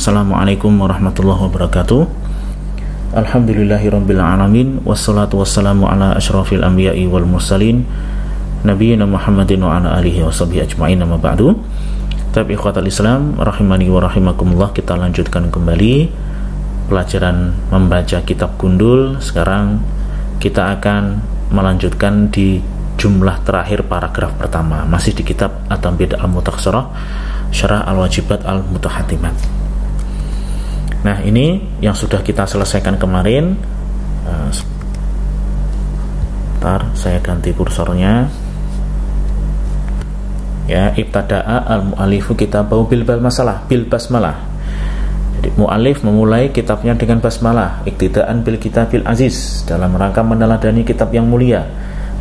Assalamualaikum warahmatullahi wabarakatuh. Alhamdulillahirabbil alamin wassalatu wassalamu ala asyrafil anbiya'i wal mursalin nabiyina Muhammadin wa ala alihi washabihi ajmain, amma ba'du. Tapi ikhwatal Islam rahimani wa rahimakumullah, kita lanjutkan kembali pelajaran membaca kitab Gundul. Sekarang kita akan melanjutkan di jumlah terakhir paragraf pertama, masih di kitab At-Tanbih Al-Mutakhsharah Syarah Al-Wajibat Al-Mutahatimat. Nah, ini yang sudah kita selesaikan kemarin. Bentar, saya ganti kursornya. Ya, ibtada'a al-mu'alifu kitabahu bil basmalah. Jadi mu'alif memulai kitabnya dengan basmalah, iktidaan bil kitabil aziz, dalam rangka meneladani kitab yang mulia,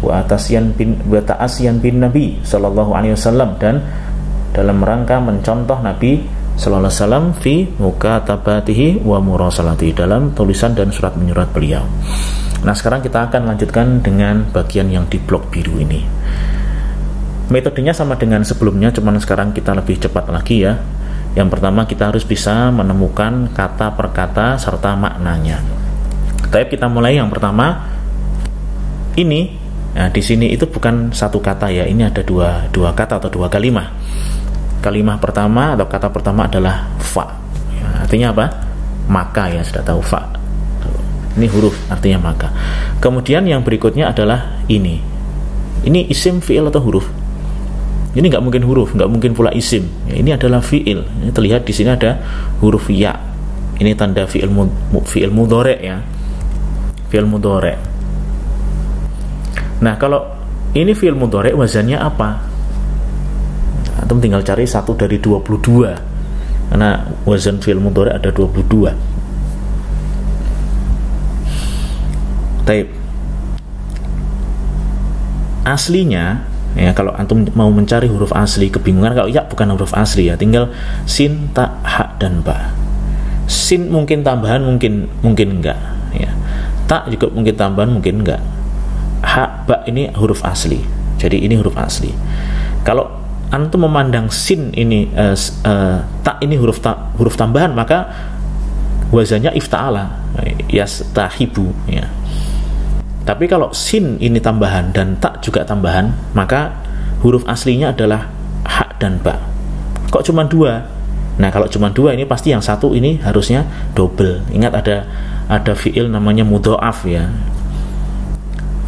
wa ta'asyan bin Nabi sallallahu alaihi wasallam, dan dalam rangka mencontoh Nabi sallallahu alaihi wasallam fi mukatabatihi wa murasalatihi, dalam tulisan dan surat menyurat beliau. Nah, sekarang kita akan lanjutkan dengan bagian yang di blok biru ini. Metodenya sama dengan sebelumnya, cuman sekarang kita lebih cepat lagi ya. Yang pertama, kita harus bisa menemukan kata per kata serta maknanya. Tapi kita mulai yang pertama ini. Nah, di sini itu bukan satu kata ya, ini ada dua kata atau dua kalimat. Kalimat pertama atau kata pertama adalah fa. Ya, artinya apa? Maka, ya, sudah tahu fa. Ini huruf, artinya maka. Kemudian yang berikutnya adalah ini. Ini isim, fi'il atau huruf? Ini nggak mungkin huruf, nggak mungkin pula isim. Ya, ini adalah fi'il. Ini terlihat di sini ada huruf ya. Ini tanda fi'il mudhari' ya. Fi'il mudhari'. Nah, kalau ini fi'il mudhari' wazannya apa? Antum tinggal cari satu dari 22, karena wazan fi'il mudhari' ada 22. Taib. Aslinya ya, kalau antum mau mencari huruf asli, kebingungan kalau ya bukan huruf asli ya, tinggal sin, ta, ha, dan ba. Sin mungkin tambahan, mungkin enggak ya. Ta juga mungkin tambahan, mungkin enggak. Ha, ba ini huruf asli. Jadi ini huruf asli. Kalau antum memandang sin ini ta ini huruf tambahan, maka wazannya ifta'ala, yastahibu ya. Tapi kalau sin ini tambahan dan ta juga tambahan, maka huruf aslinya adalah ha dan ba. Kok cuma dua? Nah, kalau cuma dua ini pasti yang satu ini harusnya double. Ingat ada fi'il namanya mudho'af ya.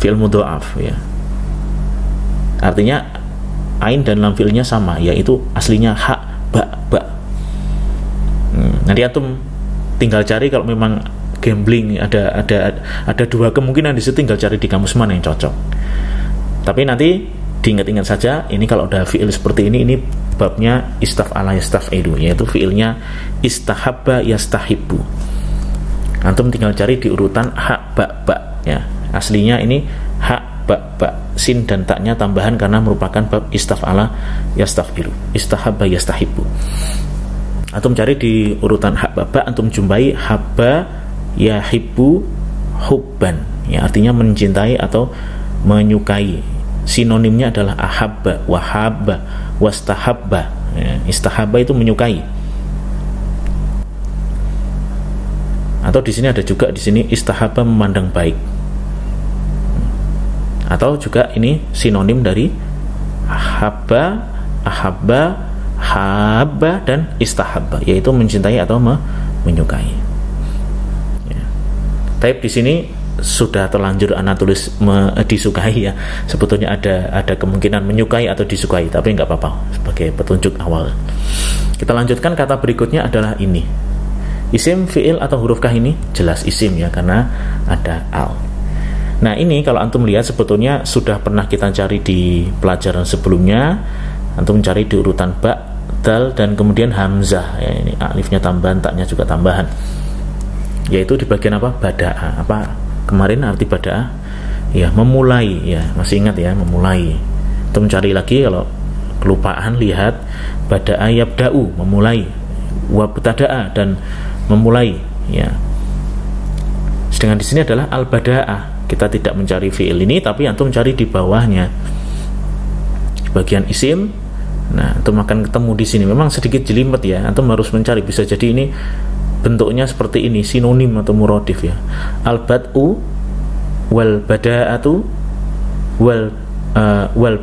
Fi'il mudho'af ya. Artinya ain dan lam fi'ilnya sama, yaitu aslinya ha, ba. Nanti antum tinggal cari, kalau memang gambling ada dua kemungkinan di situ, tinggal cari di kamus mana yang cocok. Tapi nanti diingat-ingat saja, ini kalau udah fi'il seperti ini babnya istaf'ala yastaf'ilu, yaitu fi'ilnya istahabba yastahibbu. Antum tinggal cari di urutan ha, ba ya. Aslinya ini ha, ba. Sin dan taknya tambahan karena merupakan bab istaf'ala yastaf'ilu, istahabba yastahibbu. Antum cari di urutan ha, ba, antum jumpai habba yahibbu hubban ya, artinya mencintai atau menyukai. Sinonimnya adalah ahabba, wahabba, wastahabba ya. Istahabba itu menyukai. Atau di sini ada juga, di sini istahabba memandang baik. Atau juga ini sinonim dari ahabba, ahabba, habba, dan istahabba, yaitu mencintai atau menyukai ya. Tapi di sini sudah terlanjur anak tulis disukai ya. Sebetulnya ada kemungkinan menyukai atau disukai, tapi nggak apa-apa, sebagai petunjuk awal. Kita lanjutkan, kata berikutnya adalah ini. Isim, fi'il atau hurufkah ini? Jelas isim ya, karena ada al. Nah, ini kalau antum lihat sebetulnya sudah pernah kita cari di pelajaran sebelumnya. Antum cari di urutan ba, dal, dan kemudian hamzah ya, ini alifnya tambahan, taknya juga tambahan, yaitu di bagian apa? Bada'a. Apa kemarin arti bada'a? Ya, memulai ya, masih ingat ya, memulai. Antum cari lagi, kalau kelupaan lihat bada'a yabda'u, memulai, wabtada'a, dan memulai ya. Sedangkan di sini adalah al-bada'ah. Kita tidak mencari fi'il ini, tapi antum cari di bawahnya, bagian isim, Nah, antum akan ketemu di sini. Memang sedikit jelimet ya. Antum harus mencari. Bisa jadi ini bentuknya seperti ini, sinonim atau muradif ya. Al-bad'u wal bada'atu wal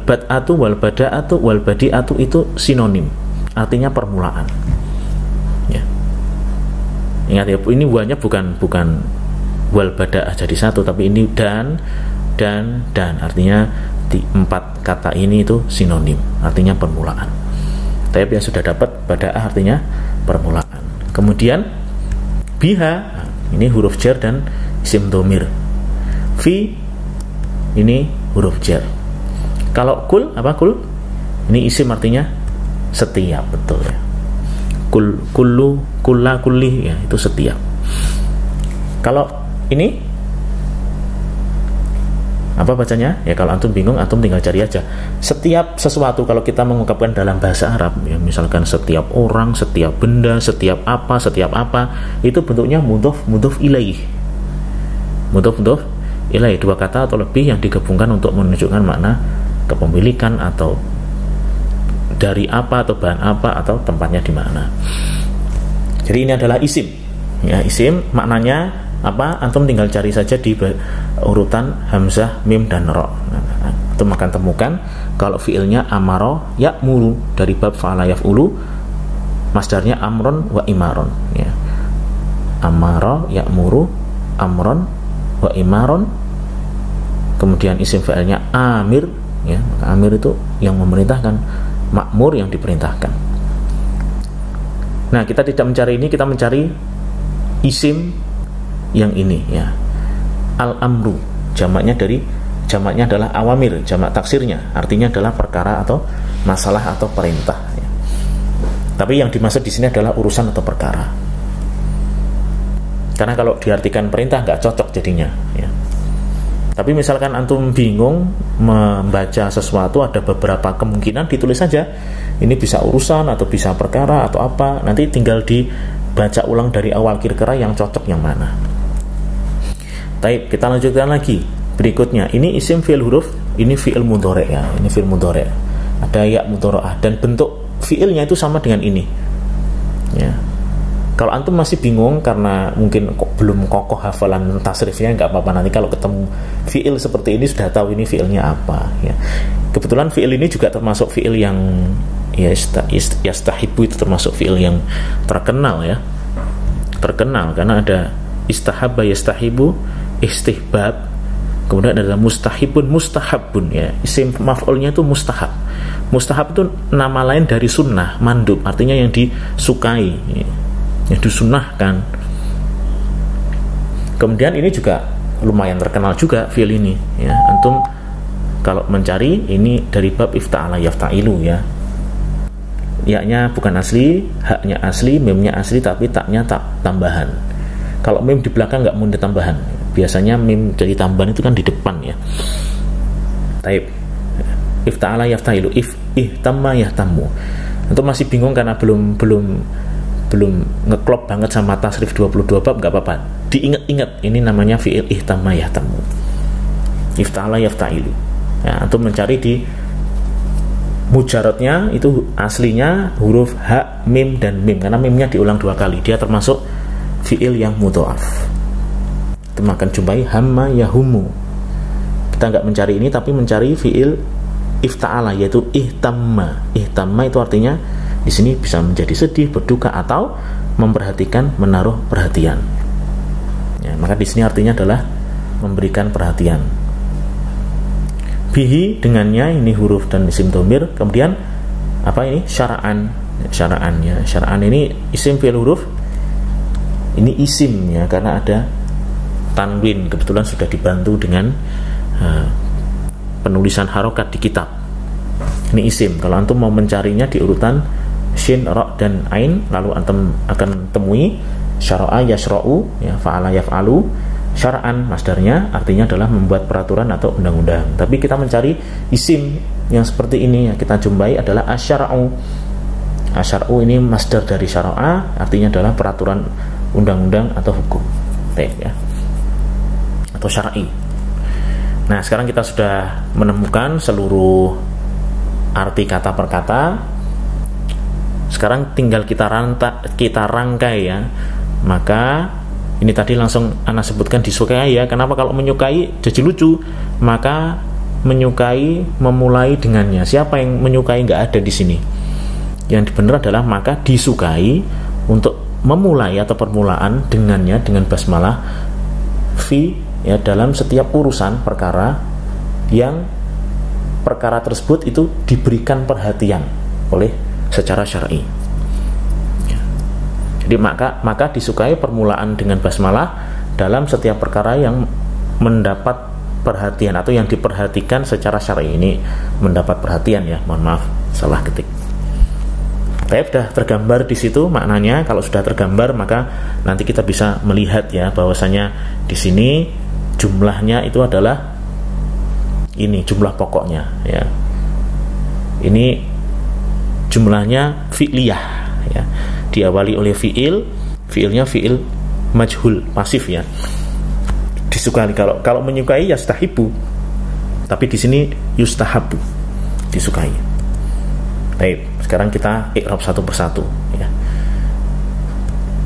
bad'atu wal bada'atu wal badi'atu itu sinonim. Artinya permulaan. Ya. Ingat ya, ini buahnya bukan wal bada'ah jadi satu, tapi ini dan artinya di 4 kata ini itu sinonim, artinya permulaan. Tapi yang sudah dapat bada'ah artinya permulaan. Kemudian biha, ini huruf jar dan isim dhamir. Fi ini huruf jar. Kalau kul, apa kul? Ini isim artinya setiap, betul ya. Kullu, kulla, kulli ya, itu setiap. Kalau ini apa bacanya? Ya kalau antum bingung, antum tinggal cari aja. Setiap sesuatu kalau kita mengungkapkan dalam bahasa Arab, ya misalkan setiap orang, setiap benda, setiap apa, itu bentuknya mudhof ilaih. Mudhof ilaih, 2 kata atau lebih yang digabungkan untuk menunjukkan makna kepemilikan atau dari apa atau bahan apa atau tempatnya di mana. Jadi ini adalah isim. Ya, isim maknanya apa? Antum tinggal cari saja di urutan hamzah, mim dan ra. Antum akan temukan kalau fiilnya amara ya'muru dari bab fa'ala yaf'ulu, masdarnya amron wa imaron ya. Amara ya'muru, amron wa imaron. Kemudian isim fiilnya amir ya, maka amir itu yang memerintahkan, makmur yang diperintahkan. Nah, kita tidak mencari ini, kita mencari isim yang ini ya. Al-amru jamaknya adalah awamir, jamak taksirnya artinya adalah perkara atau masalah atau perintah ya. Tapi yang dimaksud di sini adalah urusan atau perkara. Karena kalau diartikan perintah nggak cocok jadinya ya. Tapi misalkan antum bingung membaca sesuatu, ada beberapa kemungkinan, ditulis saja ini bisa urusan atau bisa perkara atau apa, nanti tinggal dibaca ulang dari awal kira-kira yang cocok yang mana. Baik, kita lanjutkan lagi. Berikutnya, ini isim fi'il huruf, ini fi'il mudhari' ya. Ini fi'il mudhari'. Ada ya mudhara'ah dan bentuk fi'ilnya itu sama dengan ini. Ya. Kalau antum masih bingung karena mungkin belum kokoh hafalan tasrifnya, nggak apa-apa, nanti kalau ketemu fi'il seperti ini sudah tahu ini fi'ilnya apa ya. Kebetulan fi'il ini juga termasuk fi'il yang ya yastahibu, itu termasuk fi'il yang terkenal ya. Terkenal karena ada istahabba yastahibu, istihbab, kemudian ada mustahibun, mustahabun ya. Isim maf'ulnya itu mustahab. Mustahab itu nama lain dari sunnah, mandub, artinya yang disukai ya, yang disunnahkan. Kemudian ini juga lumayan terkenal juga fi'il ini ya. Antum kalau mencari ini dari bab ifta'ala yafta'ilu ya. Ya-nya bukan asli, haknya asli, mimnya asli, tapi taknya tak tambahan. Kalau mim di belakang nggak mau ditambahan. Biasanya mim dari tambahan itu kan di depan ya. Taib. Ifta'ala yafta'ilu, ihtamma yahtammu. Antum masih bingung karena belum ngeklop banget sama tasrif 22 bab, nggak apa-apa, diingat-ingat ini namanya fi'il ihtamma yahtammu, ifta'ala yafta'ilu ya. Antum mencari di mujaradnya itu aslinya huruf ha, mim dan mim, karena mimnya diulang 2 kali, dia termasuk fi'il yang mudha'af. Antum akan jumpai hamma yahumu. Kita nggak mencari ini tapi mencari fi'il ifta'ala, yaitu ihtamma. Ihtamma itu artinya di sini bisa menjadi sedih, berduka, atau memperhatikan, menaruh perhatian. Ya, maka di sini artinya adalah memberikan perhatian. Bihi dengannya, ini huruf dan isim dhamir. Kemudian apa ini? Syara'an. Syara'an ya. Syara'an ini isim fi'il huruf. Ini isim ya, karena ada tanwin. Kebetulan sudah dibantu dengan penulisan harokat di kitab. Ini isim. Kalau antum mau mencarinya di urutan shin, ra, dan ain, lalu antum akan temui syara'a yasra'u ya, fa'ala yaf'alu. Syara'an masdarnya artinya adalah membuat peraturan atau undang-undang. Tapi kita mencari isim yang seperti ini, yang kita jumpai adalah asyara'u. Asyara'u ini masdar dari syara'a, artinya adalah peraturan, undang-undang atau hukum ya, atau syar'i. Nah, sekarang kita sudah menemukan seluruh arti kata per kata. Sekarang tinggal kita rangkai ya. Maka ini tadi langsung Ana sebutkan disukai ya. Kenapa kalau menyukai jadi lucu? Maka menyukai memulai dengannya. Siapa yang menyukai? Nggak ada di sini. Yang benar adalah maka disukai untuk memulai atau permulaan dengannya dengan basmalah fi ya dalam setiap urusan perkara yang perkara tersebut itu diberikan perhatian oleh secara syar'i. Jadi maka disukai permulaan dengan basmalah dalam setiap perkara yang mendapat perhatian atau yang diperhatikan secara syar'i. Ini mendapat perhatian ya, mohon maaf salah ketik. Tapi sudah tergambar di situ maknanya. Kalau sudah tergambar maka nanti kita bisa melihat ya bahwasanya di sini jumlahnya itu adalah ini jumlah pokoknya ya. Ini jumlahnya fi'liyah ya. Diawali oleh fi'ilnya fi'il majhul pasif ya. Disukai kalau menyukai yastahibu. Tapi di sini yustahabu. Disukai. Baik, sekarang kita i'rab satu persatu ya.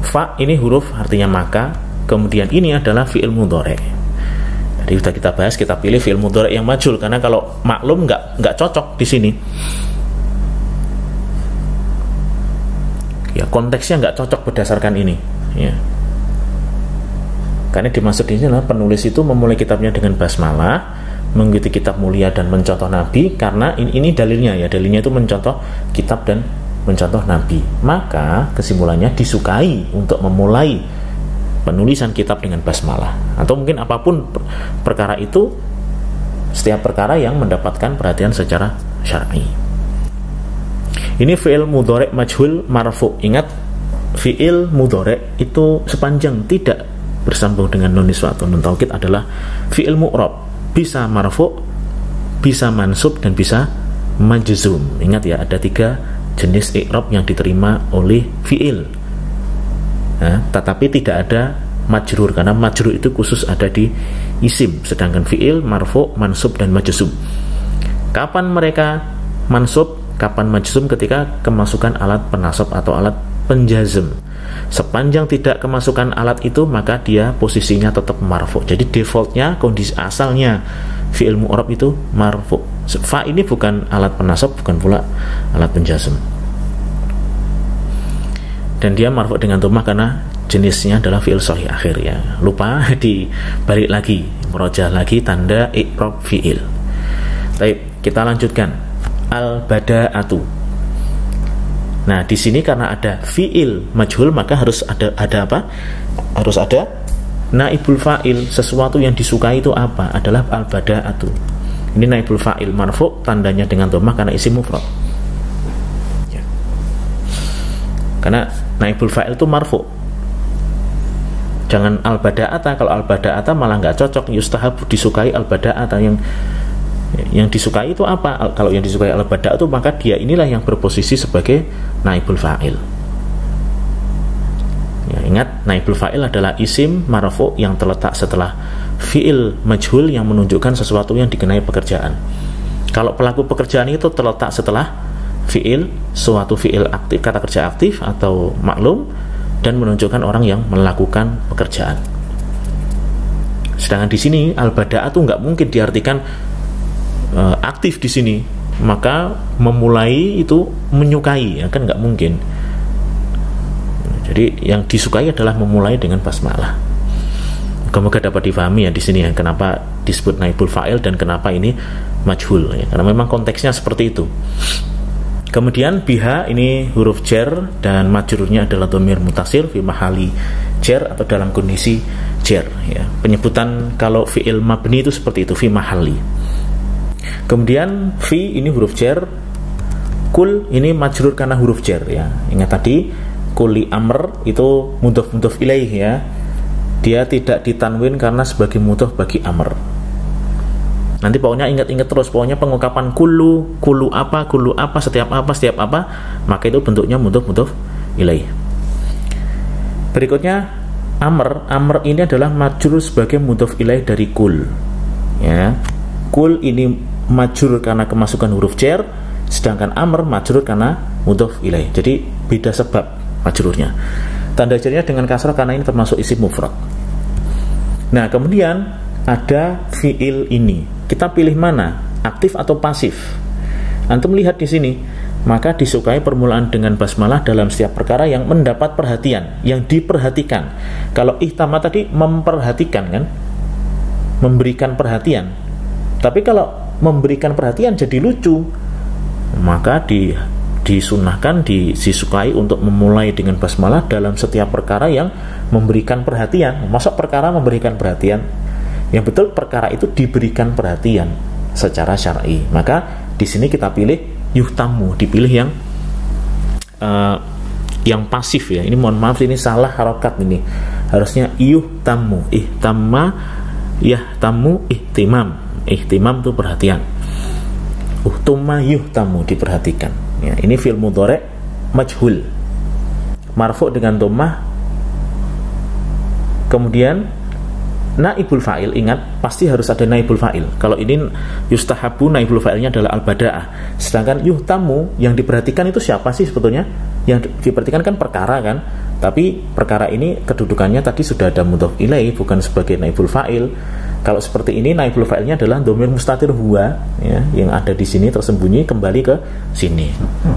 Fa ini huruf artinya maka, kemudian ini adalah fi'il mudhari'. Jadi sudah kita bahas, kita pilih fi'il mudhari' yang majhul karena kalau maklum nggak cocok di sini. Ya, konteksnya nggak cocok berdasarkan ini ya. Karena dimaksud di sini adalah penulis itu memulai kitabnya dengan basmalah, mengikuti kitab mulia dan mencontoh Nabi. Karena ini dalilnya ya, dalilnya itu mencontoh kitab dan mencontoh Nabi. Maka kesimpulannya disukai untuk memulai penulisan kitab dengan basmalah, atau mungkin apapun perkara itu, setiap perkara yang mendapatkan perhatian secara syar'i. Ini fi'il mudhari' majhul marfu'. Ingat, fi'il mudhari' itu sepanjang tidak bersambung dengan nun niswah atau nun taukid adalah fi'il mu'rab. Bisa marfu', bisa mansub, dan bisa majzum. Ingat ya, ada 3 jenis i'rab yang diterima oleh fi'il. Nah, tetapi tidak ada majrur, karena majrur itu khusus ada di isim, sedangkan fi'il, marfu', mansub, dan majzum. Kapan mereka mansub? Kapan majzum? Ketika kemasukan alat penasab atau alat penjazm. Sepanjang tidak kemasukan alat itu, maka dia posisinya tetap marfu'. Jadi defaultnya, kondisi asalnya fi'il mu'rab itu marfu'. Fa ini bukan alat penasab, bukan pula alat penjazm. Dan dia marfu' dengan dhammah karena jenisnya adalah fi'il shahih akhir ya. Lupa dibalik lagi, merojah lagi tanda i'rab fi'il. Baik, kita lanjutkan. Al-bada'atu. Nah, di sini karena ada fi'il majhul, maka harus ada apa? Harus ada naibul fa'il. Sesuatu yang disukai itu apa? Adalah al-bada'atu. Ini naibul fa'il marfu', tandanya dengan dhammah karena isim mufrad. Ya. Karena naibul fa'il itu marfu'. Jangan al-bada'ata. Kalau al-bada'ata malah nggak cocok. Yustahabu, disukai al-bada'ata. Yang disukai itu apa? Kalau yang disukai al-bada' itu, maka dia inilah yang berposisi sebagai naibul fa'il ya. Ingat, naibul fa'il adalah isim marfu' yang terletak setelah fi'il majhul yang menunjukkan sesuatu yang dikenai pekerjaan. Kalau pelaku pekerjaan itu terletak setelah fi'il, suatu fi'il aktif, kata kerja aktif atau maklum, dan menunjukkan orang yang melakukan pekerjaan. Sedangkan di sini al-bada' itu nggak mungkin diartikan aktif di sini, maka memulai itu menyukai ya, kan nggak mungkin. Jadi yang disukai adalah memulai dengan basmalah. Semoga dapat difahami ya di sini ya, kenapa disebut naibul fa'il dan kenapa ini majhul ya, karena memang konteksnya seperti itu. Kemudian biha ini huruf jar dan majrurnya adalah dhamir mutasil fi mahali jar atau dalam kondisi jar ya. Penyebutan kalau fi'il mabni itu seperti itu, fi mahali. Kemudian fi ini huruf jar, kul ini majrur karena huruf jar ya. Ingat tadi kuli amr itu mudhof ilaih ya. Dia tidak ditanwin karena sebagai mudhof bagi amr. Nanti pokoknya ingat-ingat terus, pokoknya pengungkapan kulu apa, setiap apa, maka itu bentuknya mudhof ilaih. Berikutnya amr ini adalah majrur sebagai mudhof ilaih dari kul ya. Kul ini majrur karena kemasukan huruf jar, sedangkan amr majrur karena mudhof ilaih. Jadi beda sebab majrurnya. Tanda jarnya dengan kasrah karena ini termasuk isim mufrad. Nah, kemudian ada fiil ini. Kita pilih mana? Aktif atau pasif? Antum lihat di sini. Maka disukai permulaan dengan basmalah dalam setiap perkara yang mendapat perhatian, yang diperhatikan. Kalau ihtama tadi memperhatikan kan? Memberikan perhatian. Tapi kalau memberikan perhatian jadi lucu, maka disunahkan, disukai untuk memulai dengan basmalah dalam setiap perkara yang memberikan perhatian. Masuk perkara memberikan perhatian, yang betul perkara itu diberikan perhatian secara syar'i. Maka di sini kita pilih yuhtamu, dipilih yang pasif ya. Ini mohon maaf, ini salah harokat ini. Harusnya yuhtamu, ihtamma, yahtamu, ihtimam. Ihtimam itu perhatian. Uhtumma yuhtamu, diperhatikan. Ya, ini fi'il mudhari' majhul. Marfu' dengan dhammah. Kemudian naibul fa'il, ingat pasti harus ada naibul fa'il. Kalau ini yustahabu, naibul fa'ilnya adalah al-bada'ah. Sedangkan yuhtamu, yang diperhatikan itu siapa sih sebetulnya? Yang diperhatikan kan perkara kan, tapi perkara ini kedudukannya tadi sudah ada mudhof ilaih, bukan sebagai naibul fa'il. Kalau seperti ini naibul fa'ilnya adalah dhamir mustatir huwa ya, yang ada di sini tersembunyi kembali ke sini.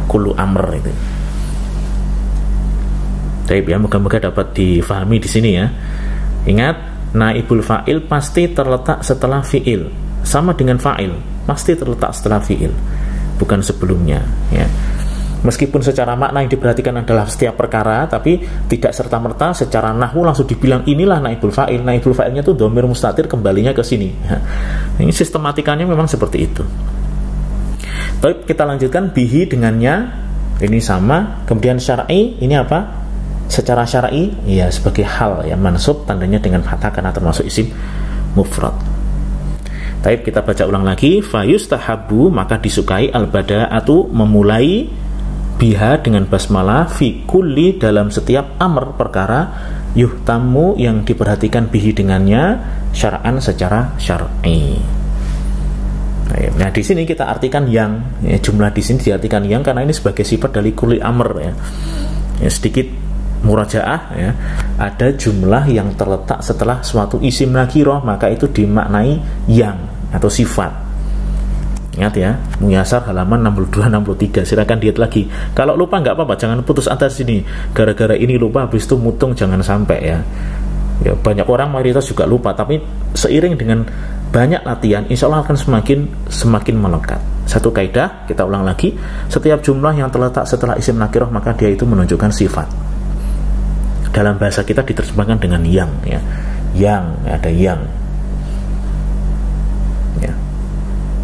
Kullu amr itu. Baik ya, moga-moga dapat difahami di sini ya. Ingat, naibul fa'il pasti terletak setelah fi'il, sama dengan fa'il pasti terletak setelah fi'il, bukan sebelumnya ya. Meskipun secara makna yang diperhatikan adalah setiap perkara, tapi tidak serta-merta secara nahwu langsung dibilang inilah naibul fa'il. Naibul fa'ilnya itu dhamir mustatir kembalinya ke sini ya. Ini sistematikanya memang seperti itu. Baik, kita lanjutkan. Bihi dengannya, ini sama. Kemudian syar'i, ini apa? Secara syar'i ya sebagai hal yang mansub, tandanya dengan fathah karena termasuk isim mufrad. Taib, kita baca ulang lagi. Fayustahabu, maka disukai al-bada'atu, memulai biha dengan basmalah fi kulli, dalam setiap amr perkara, yuhtamu yang diperhatikan bihi dengannya, syar'an secara syar'i. Nah, di sini kita artikan yang ya, jumlah di sini diartikan yang karena ini sebagai sifat dari kulli amr ya. Ya, sedikit murajaah ya, ada jumlah yang terletak setelah suatu isim nakirah, maka itu dimaknai yang atau sifat. Ingat ya, Muyasar halaman 62-63, silakan lihat lagi. Kalau lupa nggak apa-apa, jangan putus atas sini gara-gara ini lupa habis itu mutung, jangan sampai ya. Ya, banyak orang mayoritas juga lupa, tapi seiring dengan banyak latihan insya Allah akan semakin melekat. Satu kaidah, kita ulang lagi, setiap jumlah yang terletak setelah isim nakirah maka dia itu menunjukkan sifat. Dalam bahasa kita diterjemahkan dengan yang ya. Yang, ada yang ya.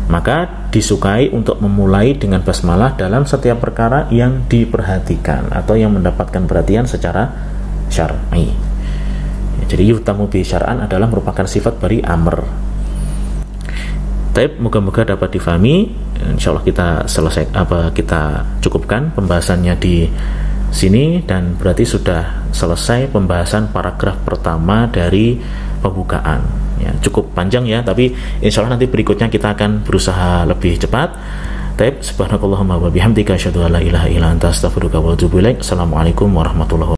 Maka disukai untuk memulai dengan basmalah dalam setiap perkara yang diperhatikan atau yang mendapatkan perhatian secara syar'i ya. Jadi yutamu bi syar'an adalah merupakan sifat dari amr. Taib, moga-moga dapat difahami. Insyaallah kita kita cukupkan pembahasannya di sini, dan berarti sudah selesai pembahasan paragraf pertama dari pembukaan ya. Cukup panjang ya, tapi insya Allah nanti berikutnya kita akan berusaha lebih cepat. Taib, subhanakallahumma wa bihamdika asyhadu an la ilaha illa anta astaghfiruka wa atubu ilaik. Assalamualaikum warahmatullahi wabarakatuh.